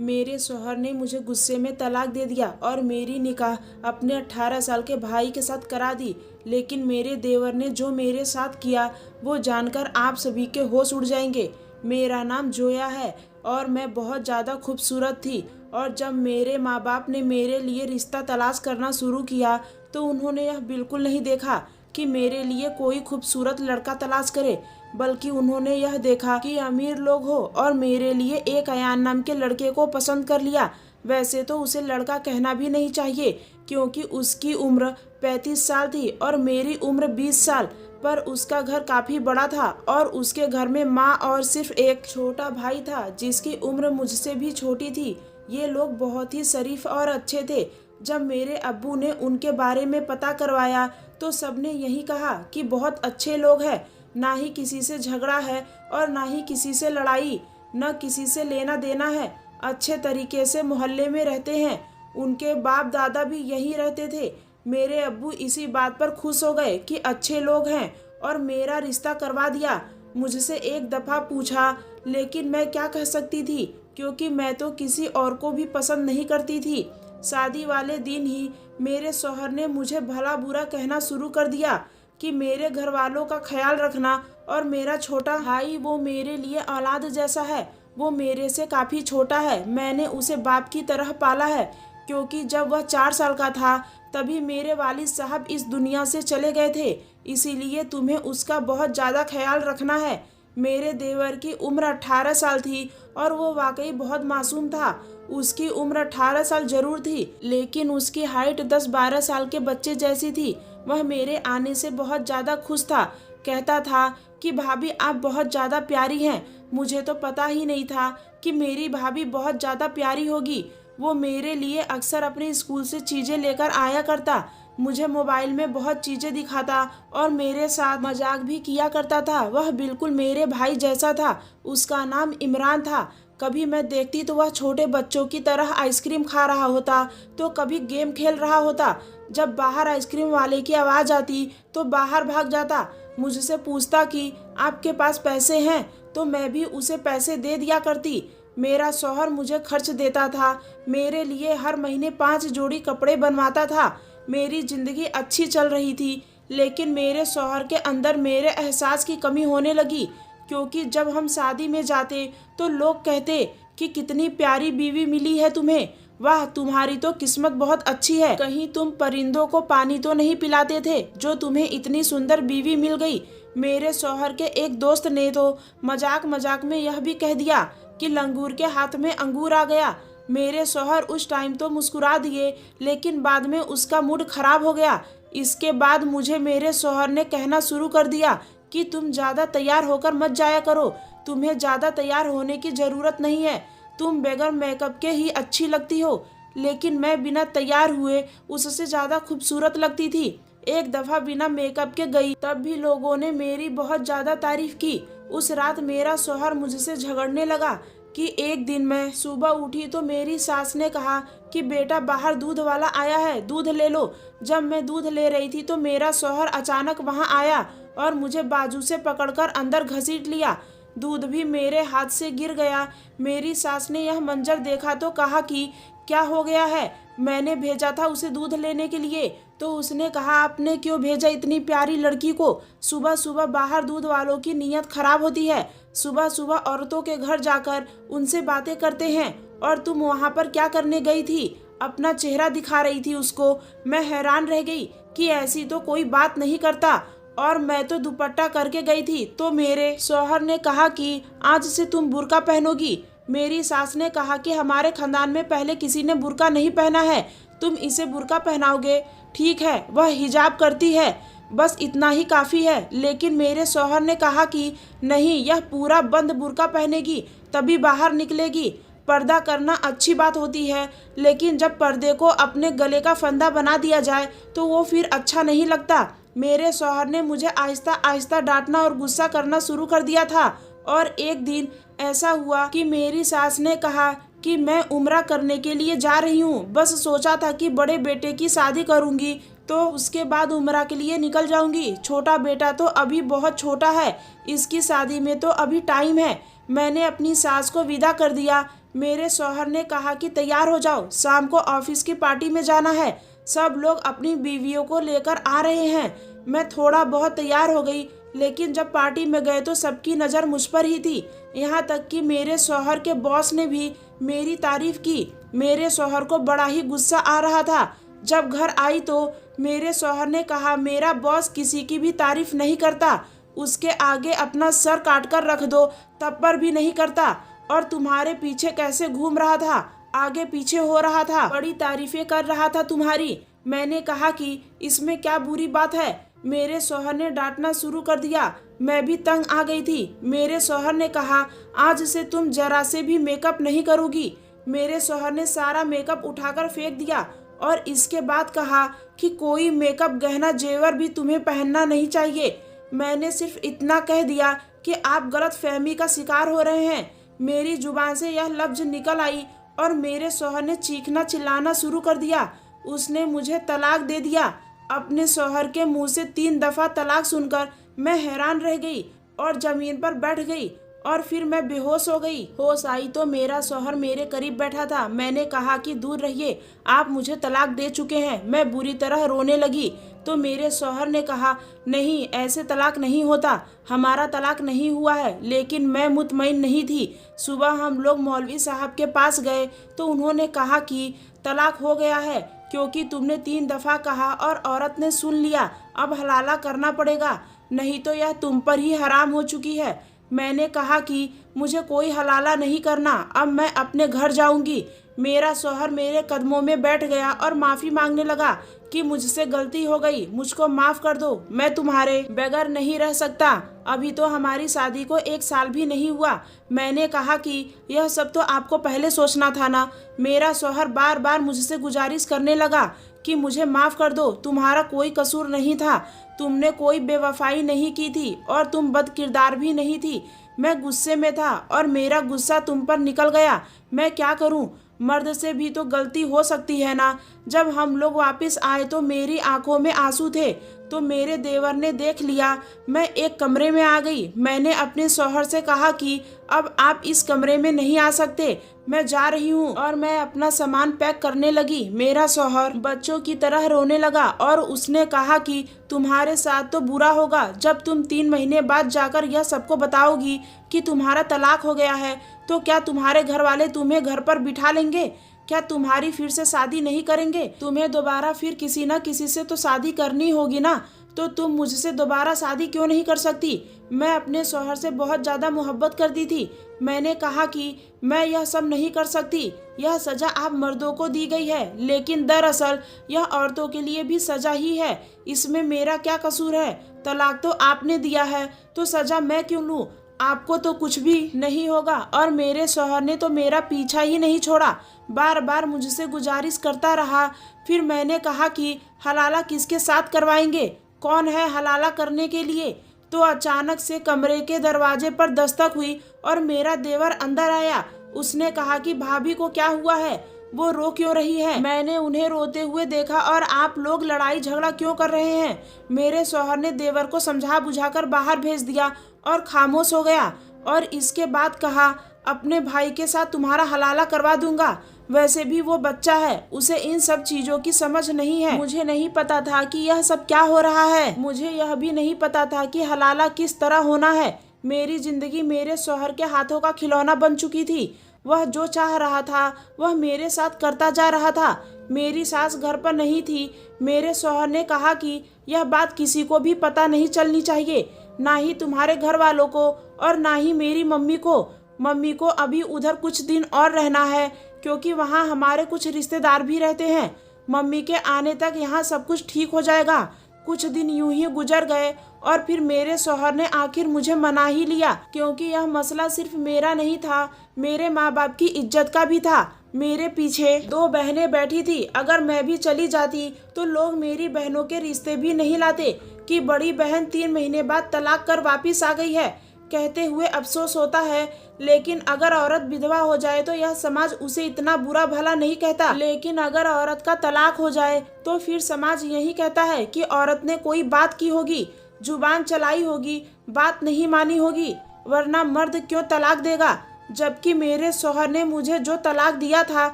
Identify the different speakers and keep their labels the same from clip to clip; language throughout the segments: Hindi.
Speaker 1: मेरे शौहर ने मुझे गुस्से में तलाक दे दिया और मेरी निकाह अपने 18 साल के भाई के साथ करा दी। लेकिन मेरे देवर ने जो मेरे साथ किया वो जानकर आप सभी के होश उड़ जाएंगे। मेरा नाम जोया है और मैं बहुत ज़्यादा खूबसूरत थी, और जब मेरे माँ बाप ने मेरे लिए रिश्ता तलाश करना शुरू किया तो उन्होंने यह बिल्कुल नहीं देखा कि मेरे लिए कोई खूबसूरत लड़का तलाश करे, बल्कि उन्होंने यह देखा कि अमीर लोग हो और मेरे लिए एक अयान नाम के लड़के को पसंद कर लिया। वैसे तो उसे लड़का कहना भी नहीं चाहिए क्योंकि उसकी उम्र 35 साल थी और मेरी उम्र 20 साल, पर उसका घर काफ़ी बड़ा था और उसके घर में माँ और सिर्फ एक छोटा भाई था जिसकी उम्र मुझसे भी छोटी थी। ये लोग बहुत ही शरीफ और अच्छे थे। जब मेरे अब्बू ने उनके बारे में पता करवाया तो सबने यही कहा कि बहुत अच्छे लोग हैं, ना ही किसी से झगड़ा है और ना ही किसी से लड़ाई, न किसी से लेना देना है, अच्छे तरीके से मोहल्ले में रहते हैं। उनके बाप दादा भी यही रहते थे। मेरे अब्बू इसी बात पर खुश हो गए कि अच्छे लोग हैं और मेरा रिश्ता करवा दिया। मुझसे एक दफ़ा पूछा, लेकिन मैं क्या कह सकती थी क्योंकि मैं तो किसी और को भी पसंद नहीं करती थी। शादी वाले दिन ही मेरे शौहर ने मुझे भला बुरा कहना शुरू कर दिया कि मेरे घर वालों का ख्याल रखना, और मेरा छोटा भाई वो मेरे लिए औलाद जैसा है। वो मेरे से काफ़ी छोटा है, मैंने उसे बाप की तरह पाला है क्योंकि जब वह 4 साल का था तभी मेरे वालिद साहब इस दुनिया से चले गए थे, इसीलिए तुम्हें उसका बहुत ज़्यादा ख्याल रखना है। मेरे देवर की उम्र 18 साल थी और वो वाकई बहुत मासूम था। उसकी उम्र 18 साल जरूर थी, लेकिन उसकी हाइट 10-12 साल के बच्चे जैसी थी। वह मेरे आने से बहुत ज़्यादा खुश था, कहता था कि भाभी आप बहुत ज़्यादा प्यारी हैं। मुझे तो पता ही नहीं था कि मेरी भाभी बहुत ज़्यादा प्यारी होगी। वो मेरे लिए अक्सर अपने स्कूल से चीज़ें लेकर आया करता, मुझे मोबाइल में बहुत चीज़ें दिखाता और मेरे साथ मजाक भी किया करता था। वह बिल्कुल मेरे भाई जैसा था। उसका नाम इमरान था। कभी मैं देखती तो वह छोटे बच्चों की तरह आइसक्रीम खा रहा होता तो कभी गेम खेल रहा होता। जब बाहर आइसक्रीम वाले की आवाज़ आती तो बाहर भाग जाता। मुझसे पूछता कि आपके पास पैसे हैं, तो मैं भी उसे पैसे दे दिया करती। मेरा शौहर मुझे खर्च देता था, मेरे लिए हर महीने 5 जोड़ी कपड़े बनवाता था। मेरी ज़िंदगी अच्छी चल रही थी, लेकिन मेरे शौहर के अंदर मेरे एहसास की कमी होने लगी क्योंकि जब हम शादी में जाते तो लोग कहते कि कितनी प्यारी बीवी मिली है तुम्हें, वाह तुम्हारी तो किस्मत बहुत अच्छी है। कहीं तुम परिंदों को पानी तो नहीं पिलाते थे जो तुम्हें इतनी सुंदर बीवी मिल गई। मेरे शौहर के एक दोस्त ने तो मजाक मजाक में यह भी कह दिया कि लंगूर के हाथ में अंगूर आ गया। मेरे शौहर उस टाइम तो मुस्कुरा दिए, लेकिन बाद में उसका मूड खराब हो गया। इसके बाद मुझे मेरे शौहर ने कहना शुरू कर दिया कि तुम ज़्यादा तैयार होकर मत जाया करो, तुम्हें ज़्यादा तैयार होने की ज़रूरत नहीं है, तुम बगैर मेकअप के ही अच्छी लगती हो। लेकिन मैं बिना तैयार हुए उससे ज़्यादा खूबसूरत लगती थी। एक दफ़ा बिना मेकअप के गई, तब भी लोगों ने मेरी बहुत ज़्यादा तारीफ की। उस रात मेरा शौहर मुझसे झगड़ने लगा कि एक दिन मैं सुबह उठी तो मेरी सास ने कहा कि बेटा बाहर दूध वाला आया है, दूध ले लो। जब मैं दूध ले रही थी तो मेरा शौहर अचानक वहां आया और मुझे बाजू से पकड़कर अंदर घसीट लिया। दूध भी मेरे हाथ से गिर गया। मेरी सास ने यह मंजर देखा तो कहा कि क्या हो गया है। मैंने भेजा था उसे दूध लेने के लिए, तो उसने कहा आपने क्यों भेजा इतनी प्यारी लड़की को, सुबह सुबह बाहर दूध वालों की नीयत खराब होती है, सुबह सुबह औरतों के घर जाकर उनसे बातें करते हैं, और तुम वहाँ पर क्या करने गई थी। अपना चेहरा दिखा रही थी उसको। मैं हैरान रह गई कि ऐसी तो कोई बात नहीं करता, और मैं तो दुपट्टा करके गई थी। तो मेरे शौहर ने कहा कि आज से तुम बुर्का पहनोगी। मेरी सास ने कहा कि हमारे खानदान में पहले किसी ने बुर्का नहीं पहना है, तुम इसे बुर्का पहनाओगे। ठीक है, वह हिजाब करती है, बस इतना ही काफ़ी है। लेकिन मेरे शौहर ने कहा कि नहीं, यह पूरा बंद बुर्का पहनेगी तभी बाहर निकलेगी। पर्दा करना अच्छी बात होती है, लेकिन जब पर्दे को अपने गले का फंदा बना दिया जाए तो वो फिर अच्छा नहीं लगता। मेरे शौहर ने मुझे आहिस्ता आहिस्ता डांटना और गुस्सा करना शुरू कर दिया था। और एक दिन ऐसा हुआ कि मेरी सास ने कहा कि मैं उम्रा करने के लिए जा रही हूँ, बस सोचा था कि बड़े बेटे की शादी करूँगी तो उसके बाद उम्रा के लिए निकल जाऊँगी। छोटा बेटा तो अभी बहुत छोटा है, इसकी शादी में तो अभी टाइम है। मैंने अपनी सास को विदा कर दिया। मेरे शौहर ने कहा कि तैयार हो जाओ, शाम को ऑफिस की पार्टी में जाना है, सब लोग अपनी बीवियों को लेकर आ रहे हैं। मैं थोड़ा बहुत तैयार हो गई, लेकिन जब पार्टी में गए तो सबकी नज़र मुझ पर ही थी। यहाँ तक कि मेरे शौहर के बॉस ने भी मेरी तारीफ की। मेरे शौहर को बड़ा ही गुस्सा आ रहा था। जब घर आई तो मेरे शौहर ने कहा, मेरा बॉस किसी की भी तारीफ नहीं करता, उसके आगे अपना सर काट कर रख दो तब पर भी नहीं करता। और तुम्हारे पीछे कैसे घूम रहा था, आगे पीछे हो रहा था, बड़ी तारीफें कर रहा था तुम्हारी। मैंने कहा कि इसमें क्या बुरी बात है। मेरे शौहर ने डांटना शुरू कर दिया। मैं भी तंग आ गई थी। मेरे शौहर ने कहा, आज से तुम जरा से भी मेकअप नहीं करोगी। मेरे शौहर ने सारा मेकअप उठाकर फेंक दिया और इसके बाद कहा कि कोई मेकअप गहना जेवर भी तुम्हें पहनना नहीं चाहिए। मैंने सिर्फ इतना कह दिया कि आप गलत फहमी का शिकार हो रहे हैं। मेरी जुबान से यह लफ्ज निकल आई और मेरे शौहर ने चीखना चिल्लाना शुरू कर दिया। उसने मुझे तलाक दे दिया। अपने शौहर के मुंह से 3 दफ़ा तलाक सुनकर मैं हैरान रह गई और ज़मीन पर बैठ गई और फिर मैं बेहोश हो गई। होश आई तो मेरा शौहर मेरे करीब बैठा था। मैंने कहा कि दूर रहिए, आप मुझे तलाक दे चुके हैं। मैं बुरी तरह रोने लगी तो मेरे शौहर ने कहा, नहीं, ऐसे तलाक नहीं होता, हमारा तलाक नहीं हुआ है। लेकिन मैं मुतमईन नहीं थी। सुबह हम लोग मौलवी साहब के पास गए तो उन्होंने कहा कि तलाक हो गया है, क्योंकि तुमने 3 दफ़ा कहा और औरत ने सुन लिया। अब हलाला करना पड़ेगा, नहीं तो यह तुम पर ही हराम हो चुकी है। मैंने कहा कि मुझे कोई हलाला नहीं करना, अब मैं अपने घर जाऊंगी। मेरा शौहर मेरे कदमों में बैठ गया और माफ़ी मांगने लगा कि मुझसे गलती हो गई, मुझको माफ़ कर दो, मैं तुम्हारे बगैर नहीं रह सकता। अभी तो हमारी शादी को 1 साल भी नहीं हुआ। मैंने कहा कि यह सब तो आपको पहले सोचना था ना। मेरा शौहर बार बार मुझसे गुजारिश करने लगा कि मुझे माफ़ कर दो, तुम्हारा कोई कसूर नहीं था, तुमने कोई बेवफाई नहीं की थी और तुम बदकिरदार भी नहीं थी। मैं गुस्से में था और मेरा गुस्सा तुम पर निकल गया। मैं क्या करूं? मर्द से भी तो गलती हो सकती है ना। जब हम लोग वापस आए तो मेरी आंखों में आंसू थे, तो मेरे देवर ने देख लिया। मैं एक कमरे में आ गई। मैंने अपने शौहर से कहा कि अब आप इस कमरे में नहीं आ सकते, मैं जा रही हूँ, और मैं अपना सामान पैक करने लगी। मेरा शौहर बच्चों की तरह रोने लगा और उसने कहा कि तुम्हारे साथ तो बुरा होगा जब तुम 3 महीने बाद जाकर यह सबको बताओगी कि तुम्हारा तलाक हो गया है। तो क्या तुम्हारे घर वाले तुम्हें घर पर बिठा लेंगे? क्या तुम्हारी फिर से शादी नहीं करेंगे? तुम्हें दोबारा फिर किसी न किसी से तो शादी करनी होगी ना, तो तुम मुझसे दोबारा शादी क्यों नहीं कर सकती? मैं अपने शौहर से बहुत ज़्यादा मोहब्बत करती थी। मैंने कहा कि मैं यह सब नहीं कर सकती, यह सज़ा आप मर्दों को दी गई है, लेकिन दरअसल यह औरतों के लिए भी सज़ा ही है। इसमें मेरा क्या कसूर है? तलाक तो आपने दिया है, तो सज़ा मैं क्यों लूँ? आपको तो कुछ भी नहीं होगा। और मेरे शौहर ने तो मेरा पीछा ही नहीं छोड़ा, बार बार मुझसे गुजारिश करता रहा। फिर मैंने कहा कि हलाला किसके साथ करवाएंगे, कौन है हलाला करने के लिए? तो अचानक से कमरे के दरवाजे पर दस्तक हुई और मेरा देवर अंदर आया। उसने कहा कि भाभी को क्या हुआ है, वो रो क्यों रही है? मैंने उन्हें रोते हुए देखा। और आप लोग लड़ाई झगड़ा क्यों कर रहे हैं? मेरे शौहर ने देवर को समझा बुझाकर बाहर भेज दिया और खामोश हो गया। और इसके बाद कहा, अपने भाई के साथ तुम्हारा हलाला करवा दूंगा। वैसे भी वो बच्चा है, उसे इन सब चीजों की समझ नहीं है। मुझे नहीं पता था कि यह सब क्या हो रहा है। मुझे यह भी नहीं पता था कि हलाला किस तरह होना है। मेरी जिंदगी मेरे शौहर के हाथों का खिलौना बन चुकी थी। वह जो चाह रहा था वह मेरे साथ करता जा रहा था। मेरी सास घर पर नहीं थी। मेरे शौहर ने कहा कि यह बात किसी को भी पता नहीं चलनी चाहिए, ना ही तुम्हारे घर वालों को और ना ही मेरी मम्मी को। मम्मी को अभी उधर कुछ दिन और रहना है, क्योंकि वहाँ हमारे कुछ रिश्तेदार भी रहते हैं। मम्मी के आने तक यहाँ सब कुछ ठीक हो जाएगा। कुछ दिन यूं ही गुजर गए और फिर मेरे शौहर ने आखिर मुझे मना ही लिया, क्योंकि यह मसला सिर्फ मेरा नहीं था, मेरे माँ बाप की इज्जत का भी था। मेरे पीछे 2 बहनें बैठी थी। अगर मैं भी चली जाती तो लोग मेरी बहनों के रिश्ते भी नहीं लाते कि बड़ी बहन 3 महीने बाद तलाक कर वापिस आ गई है। कहते हुए अफसोस होता है, लेकिन अगर औरत विधवा हो जाए तो यह समाज उसे इतना बुरा भला नहीं कहता। लेकिन अगर औरत का तलाक हो जाए तो फिर समाज यही कहता है कि औरत ने कोई बात की होगी, जुबान चलाई होगी, बात नहीं मानी होगी, वरना मर्द क्यों तलाक देगा। जबकि मेरे शौहर ने मुझे जो तलाक दिया था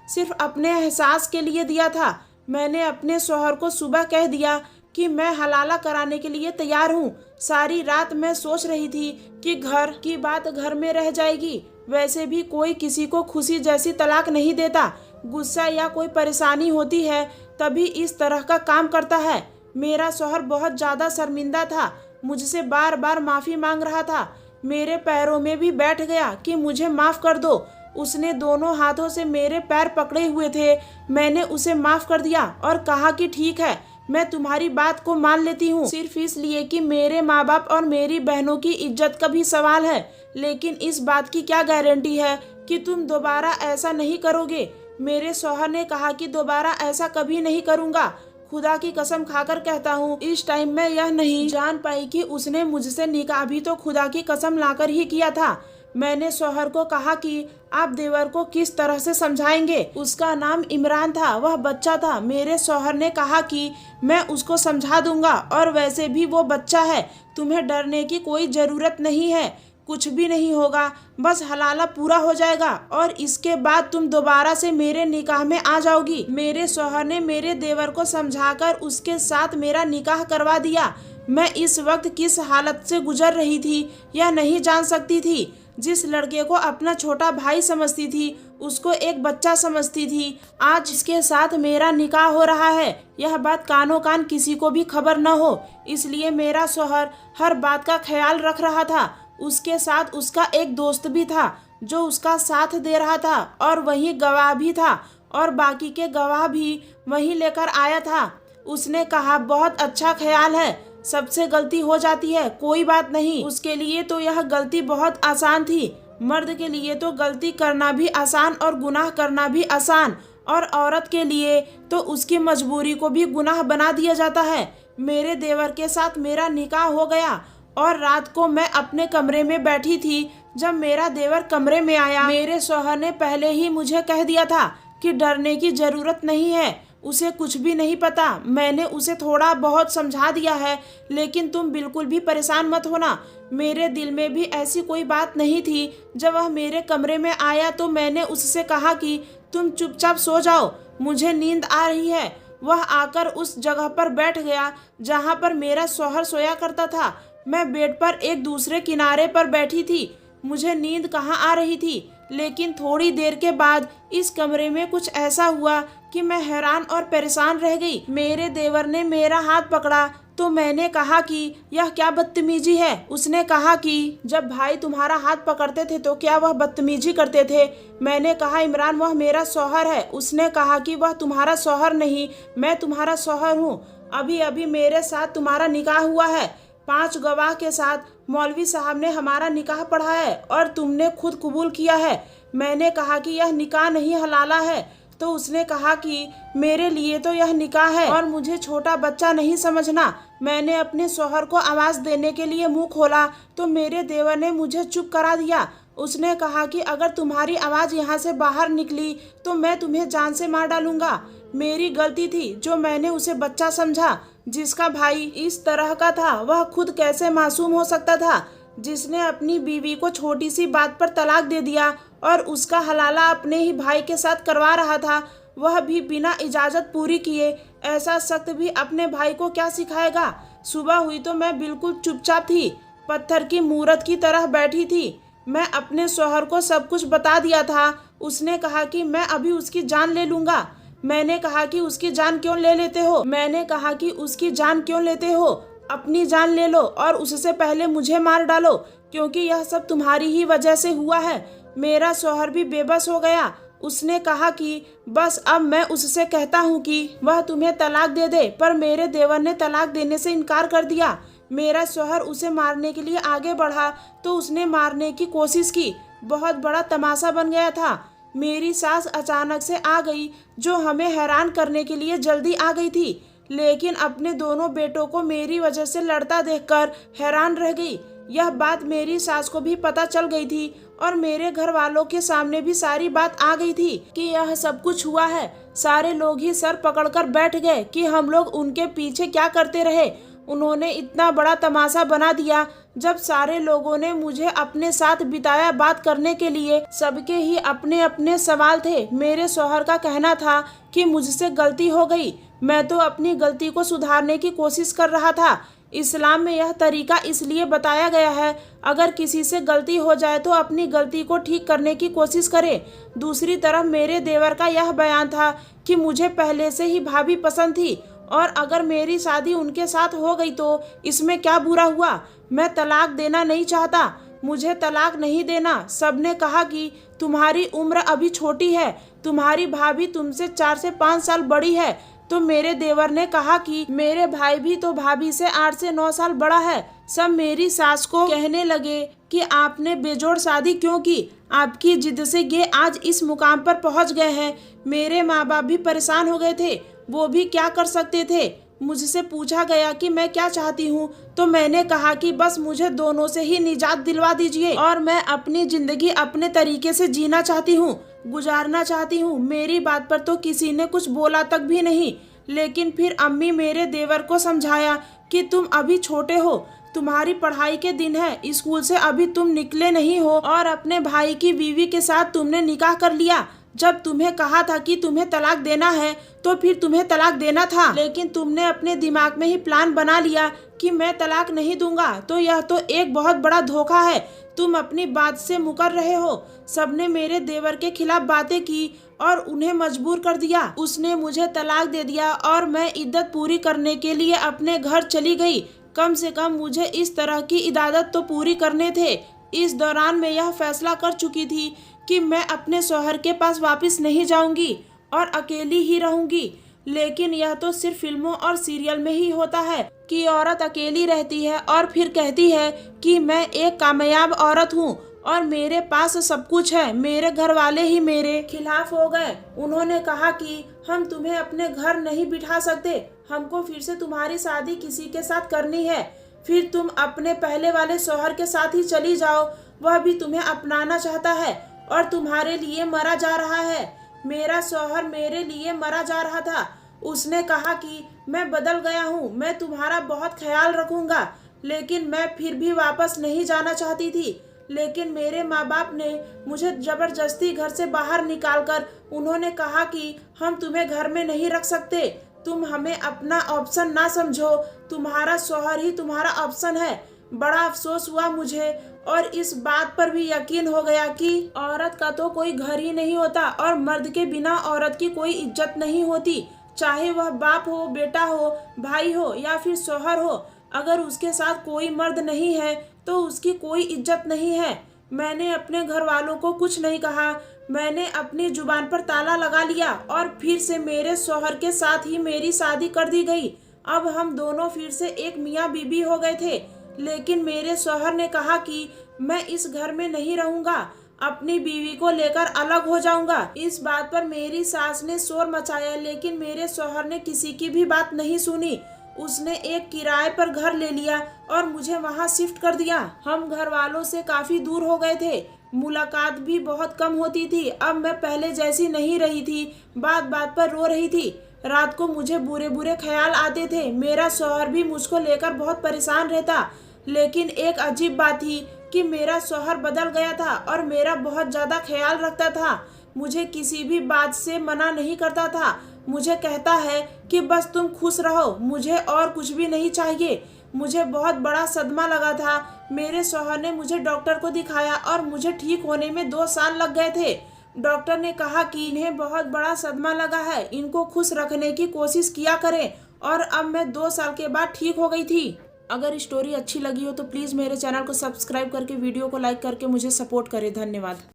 Speaker 1: सिर्फ अपने एहसास के लिए दिया था। मैंने अपने शौहर को सुबह कह दिया कि मैं हलाला कराने के लिए तैयार हूँ। सारी रात मैं सोच रही थी कि घर की बात घर में रह जाएगी। वैसे भी कोई किसी को खुशी जैसी तलाक नहीं देता। गुस्सा या कोई परेशानी होती है तभी इस तरह का काम करता है। मेरा शौहर बहुत ज़्यादा शर्मिंदा था, मुझसे बार बार माफ़ी मांग रहा था। मेरे पैरों में भी बैठ गया कि मुझे माफ़ कर दो। उसने दोनों हाथों से मेरे पैर पकड़े हुए थे। मैंने उसे माफ़ कर दिया और कहा कि ठीक है, मैं तुम्हारी बात को मान लेती हूँ, सिर्फ इसलिए कि मेरे माँ बाप और मेरी बहनों की इज्जत का भी सवाल है। लेकिन इस बात की क्या गारंटी है कि तुम दोबारा ऐसा नहीं करोगे। मेरे शौहर ने कहा कि दोबारा ऐसा कभी नहीं करूँगा। खुदा की कसम खाकर कहता हूँ, इस टाइम मैं यह नहीं जान पाई कि उसने मुझसे निकाह भी तो खुदा की कसम लाकर ही किया था। मैंने शौहर को कहा कि आप देवर को किस तरह से समझाएंगे। उसका नाम इमरान था, वह बच्चा था। मेरे शौहर ने कहा कि मैं उसको समझा दूंगा और वैसे भी वो बच्चा है, तुम्हें डरने की कोई ज़रूरत नहीं है, कुछ भी नहीं होगा, बस हलाला पूरा हो जाएगा और इसके बाद तुम दोबारा से मेरे निकाह में आ जाओगी। मेरे शौहर ने मेरे देवर को समझाकर उसके साथ मेरा निकाह करवा दिया। मैं इस वक्त किस हालत से गुजर रही थी यह नहीं जान सकती थी। जिस लड़के को अपना छोटा भाई समझती थी उसको एक बच्चा समझती थी, आज इसके साथ मेरा निकाह हो रहा है। यह बात कानों कान किसी को भी खबर न हो, इसलिए मेरा शौहर हर बात का ख्याल रख रहा था। उसके साथ उसका एक दोस्त भी था जो उसका साथ दे रहा था और वही गवाह भी था और बाकी के गवाह भी वही लेकर आया था। उसने कहा, बहुत अच्छा ख्याल है, सबसे गलती हो जाती है, कोई बात नहीं। उसके लिए तो यह गलती बहुत आसान थी। मर्द के लिए तो गलती करना भी आसान और गुनाह करना भी आसान, और औरत के लिए तो उसकी मजबूरी को भी गुनाह बना दिया जाता है। मेरे देवर के साथ मेरा निकाह हो गया और रात को मैं अपने कमरे में बैठी थी। जब मेरा देवर कमरे में आया, मेरे शौहर ने पहले ही मुझे कह दिया था कि डरने की जरूरत नहीं है, उसे कुछ भी नहीं पता। मैंने उसे थोड़ा बहुत समझा दिया है, लेकिन तुम बिल्कुल भी परेशान मत होना। मेरे दिल में भी ऐसी कोई बात नहीं थी। जब वह मेरे कमरे में आया तो मैंने उससे कहा कि तुम चुपचाप सो जाओ, मुझे नींद आ रही है। वह आकर उस जगह पर बैठ गया जहाँ पर मेरा शौहर सोया करता था। मैं बेड पर एक दूसरे किनारे पर बैठी थी। मुझे नींद कहाँ आ रही थी, लेकिन थोड़ी देर के बाद इस कमरे में कुछ ऐसा हुआ कि मैं हैरान और परेशान रह गई। मेरे देवर ने मेरा हाथ पकड़ा तो मैंने कहा कि यह क्या बदतमीजी है। उसने कहा कि जब भाई तुम्हारा हाथ पकड़ते थे तो क्या वह बदतमीजी करते थे। मैंने कहा, इमरान वह मेरा शौहर है। उसने कहा कि वह तुम्हारा शौहर नहीं, मैं तुम्हारा शौहर हूँ। अभी अभी मेरे साथ तुम्हारा निकाह हुआ है, 5 गवाह के साथ मौलवी साहब ने हमारा निकाह पढ़ा है और तुमने खुद कबूल किया है। मैंने कहा कि यह निकाह नहीं हलाला है, तो उसने कहा कि मेरे लिए तो यह निकाह है और मुझे छोटा बच्चा नहीं समझना। मैंने अपने शौहर को आवाज़ देने के लिए मुंह खोला तो मेरे देवर ने मुझे चुप करा दिया। उसने कहा कि अगर तुम्हारी आवाज़ यहाँ से बाहर निकली तो मैं तुम्हें जान से मार डालूंगा। मेरी गलती थी जो मैंने उसे बच्चा समझा। जिसका भाई इस तरह का था वह खुद कैसे मासूम हो सकता था। जिसने अपनी बीवी को छोटी सी बात पर तलाक दे दिया और उसका हलाला अपने ही भाई के साथ करवा रहा था, वह भी बिना इजाज़त पूरी किए। ऐसा सख्त भी अपने भाई को क्या सिखाएगा। सुबह हुई तो मैं बिल्कुल चुपचाप थी, पत्थर की मूरत की तरह बैठी थी। मैं अपने शौहर को सब कुछ बता दिया था। उसने कहा कि मैं अभी उसकी जान ले लूँगा। मैंने कहा कि उसकी जान क्यों ले लेते हो। मैंने कहा कि उसकी जान क्यों लेते हो, अपनी जान ले लो और उससे पहले मुझे मार डालो, क्योंकि यह सब तुम्हारी ही वजह से हुआ है। मेरा शौहर भी बेबस हो गया। उसने कहा कि बस अब मैं उससे कहता हूँ कि वह तुम्हें तलाक दे दे, पर मेरे देवर ने तलाक देने से इनकार कर दिया। मेरा शौहर उसे मारने के लिए आगे बढ़ा तो उसने मारने की कोशिश की। बहुत बड़ा तमाशा बन गया था। मेरी सास अचानक से आ गई जो हमें हैरान करने के लिए जल्दी आ गई थी, लेकिन अपने दोनों बेटों को मेरी वजह से लड़ता देखकर हैरान रह गई। यह बात मेरी सास को भी पता चल गई थी और मेरे घर वालों के सामने भी सारी बात आ गई थी कि यह सब कुछ हुआ है। सारे लोग ही सर पकड़कर बैठ गए कि हम लोग उनके पीछे क्या करते रहे। उन्होंने इतना बड़ा तमाशा बना दिया जब सारे लोगों ने मुझे अपने साथ बिताया बात करने के लिए। सबके ही अपने अपने सवाल थे। मेरे शौहर का कहना था कि मुझसे गलती हो गई। मैं तो अपनी गलती को सुधारने की कोशिश कर रहा था। इस्लाम में यह तरीका इसलिए बताया गया है, अगर किसी से गलती हो जाए तो अपनी गलती को ठीक करने की कोशिश करे। दूसरी तरफ मेरे देवर का यह बयान था कि मुझे पहले से ही भाभी पसंद थी और अगर मेरी शादी उनके साथ हो गई तो इसमें क्या बुरा हुआ। मैं तलाक देना नहीं चाहता, मुझे तलाक नहीं देना। सबने कहा कि तुम्हारी उम्र अभी छोटी है, तुम्हारी भाभी तुमसे 4 से 5 साल बड़ी है। तो मेरे देवर ने कहा कि मेरे भाई भी तो भाभी से 8 से 9 साल बड़ा है। सब मेरी सास को कहने लगे कि आपने बेजोड़ शादी क्यों की, आपकी जिद से ये आज इस मुकाम पर पहुंच गए हैं। मेरे माँ बाप भी परेशान हो गए थे, वो भी क्या कर सकते थे। मुझसे पूछा गया कि मैं क्या चाहती हूँ, तो मैंने कहा कि बस मुझे दोनों से ही निजात दिलवा दीजिए और मैं अपनी जिंदगी अपने तरीके से जीना चाहती हूँ, गुजारना चाहती हूँ। मेरी बात पर तो किसी ने कुछ बोला तक भी नहीं। लेकिन फिर अम्मी मेरे देवर को समझाया कि तुम अभी छोटे हो, तुम्हारी पढ़ाई के दिन है, स्कूल से अभी तुम निकले नहीं हो और अपने भाई की बीवी के साथ तुमने निकाह कर लिया। जब तुम्हें कहा था कि तुम्हें तलाक देना है तो फिर तुम्हें तलाक देना था, लेकिन तुमने अपने दिमाग में ही प्लान बना लिया कि मैं तलाक नहीं दूंगा। तो यह तो एक बहुत बड़ा धोखा है, तुम अपनी बात से मुकर रहे हो। सबने मेरे देवर के खिलाफ बातें की और उन्हें मजबूर कर दिया। उसने मुझे तलाक दे दिया और मैं इद्दत पूरी करने के लिए अपने घर चली गई। कम से कम मुझे इस तरह की इबादत तो पूरी करने थे। इस दौरान मैं यह फैसला कर चुकी थी कि मैं अपने शौहर के पास वापस नहीं जाऊंगी और अकेली ही रहूंगी। लेकिन यह तो सिर्फ फिल्मों और सीरियल में ही होता है कि औरत अकेली रहती है और फिर कहती है कि मैं एक कामयाब औरत हूँ और मेरे पास सब कुछ है। मेरे घर वाले ही मेरे खिलाफ हो गए। उन्होंने कहा कि हम तुम्हें अपने घर नहीं बिठा सकते, हमको फिर से तुम्हारी शादी किसी के साथ करनी है। फिर तुम अपने पहले वाले शौहर के साथ ही चली जाओ, वह भी तुम्हें अपनाना चाहता है और तुम्हारे लिए मरा जा रहा है। मेरा शौहर मेरे लिए मरा जा रहा था। उसने कहा कि मैं बदल गया हूँ, मैं तुम्हारा बहुत ख्याल रखूंगा। लेकिन मैं फिर भी वापस नहीं जाना चाहती थी। लेकिन मेरे माँ बाप ने मुझे जबरदस्ती घर से बाहर निकालकर उन्होंने कहा कि हम तुम्हें घर में नहीं रख सकते, तुम हमें अपना ऑप्शन ना समझो, तुम्हारा शौहर ही तुम्हारा ऑप्शन है। बड़ा अफसोस हुआ मुझे और इस बात पर भी यकीन हो गया कि औरत का तो कोई घर ही नहीं होता और मर्द के बिना औरत की कोई इज्जत नहीं होती, चाहे वह बाप हो, बेटा हो, भाई हो या फिर शौहर हो। अगर उसके साथ कोई मर्द नहीं है तो उसकी कोई इज्जत नहीं है। मैंने अपने घर वालों को कुछ नहीं कहा, मैंने अपनी जुबान पर ताला लगा लिया और फिर से मेरे शौहर के साथ ही मेरी शादी कर दी गई। अब हम दोनों फिर से एक मियाँ बीबी हो गए थे। लेकिन मेरे शौहर ने कहा कि मैं इस घर में नहीं रहूंगा, अपनी बीवी को लेकर अलग हो जाऊंगा। इस बात पर मेरी सास ने शोर मचाया, लेकिन मेरे शौहर ने किसी की भी बात नहीं सुनी। उसने एक किराए पर घर ले लिया और मुझे वहां शिफ्ट कर दिया। हम घर वालों से काफी दूर हो गए थे, मुलाकात भी बहुत कम होती थी। अब मैं पहले जैसी नहीं रही थी, बात बात पर रो रही थी। रात को मुझे बुरे बुरे ख्याल आते थे। मेरा शौहर भी मुझको लेकर बहुत परेशान रहता। लेकिन एक अजीब बात थी कि मेरा शौहर बदल गया था और मेरा बहुत ज़्यादा ख्याल रखता था। मुझे किसी भी बात से मना नहीं करता था। मुझे कहता है कि बस तुम खुश रहो, मुझे और कुछ भी नहीं चाहिए। मुझे बहुत बड़ा सदमा लगा था। मेरे शौहर ने मुझे डॉक्टर को दिखाया और मुझे ठीक होने में 2 साल लग गए थे। डॉक्टर ने कहा कि इन्हें बहुत बड़ा सदमा लगा है, इनको खुश रखने की कोशिश किया करें। और अब मैं 2 साल के बाद ठीक हो गई थी। अगर स्टोरी अच्छी लगी हो तो प्लीज़ मेरे चैनल को सब्सक्राइब करके वीडियो को लाइक करके मुझे सपोर्ट करें। धन्यवाद।